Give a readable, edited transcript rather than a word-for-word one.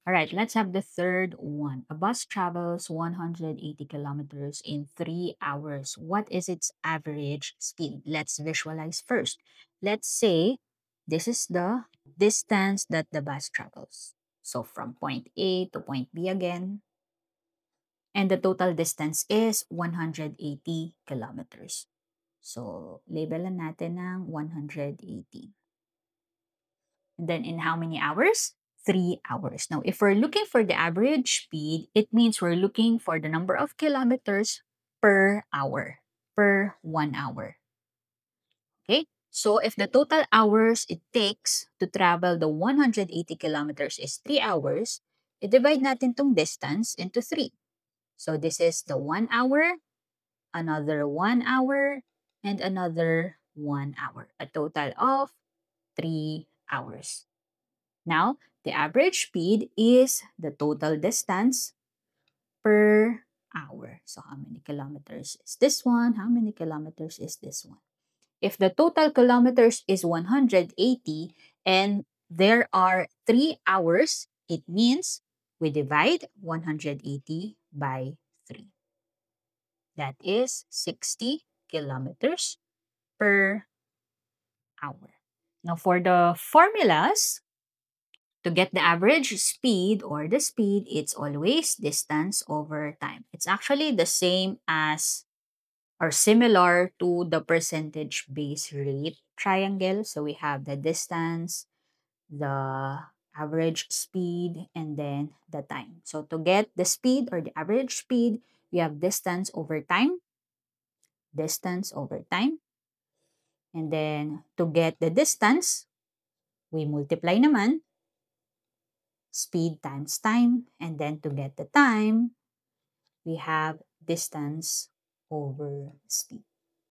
All right, let's have the third one. A bus travels 180 kilometers in 3 hours. What is its average speed? Let's visualize first. Let's say this is the distance that the bus travels. So from point A to point B again. And the total distance is 180 kilometers. So, labelan natin ng 180. And then in how many hours? 3 hours. Now, if we're looking for the average speed, it means we're looking for the number of kilometers per hour, per 1 hour. Okay? So, if the total hours it takes to travel the 180 kilometers is 3 hours, i-divide natin tong distance into 3. So, this is the 1 hour, another 1 hour, and another 1 hour. A total of 3 hours. Now, the average speed is the total distance per hour. So, how many kilometers is this one? How many kilometers is this one? If the total kilometers is 180 and there are 3 hours, it means we divide 180 by 3. That is 60 kilometers per hour. Now, for the formulas, to get the average speed or the speed, it's always distance over time. It's actually the same as or similar to the percentage base rate triangle. So we have the distance, the average speed, and then the time. So to get the speed or the average speed, we have distance over time. And then to get the distance, we multiply naman speed times time. And then to get the time, we have distance over speed.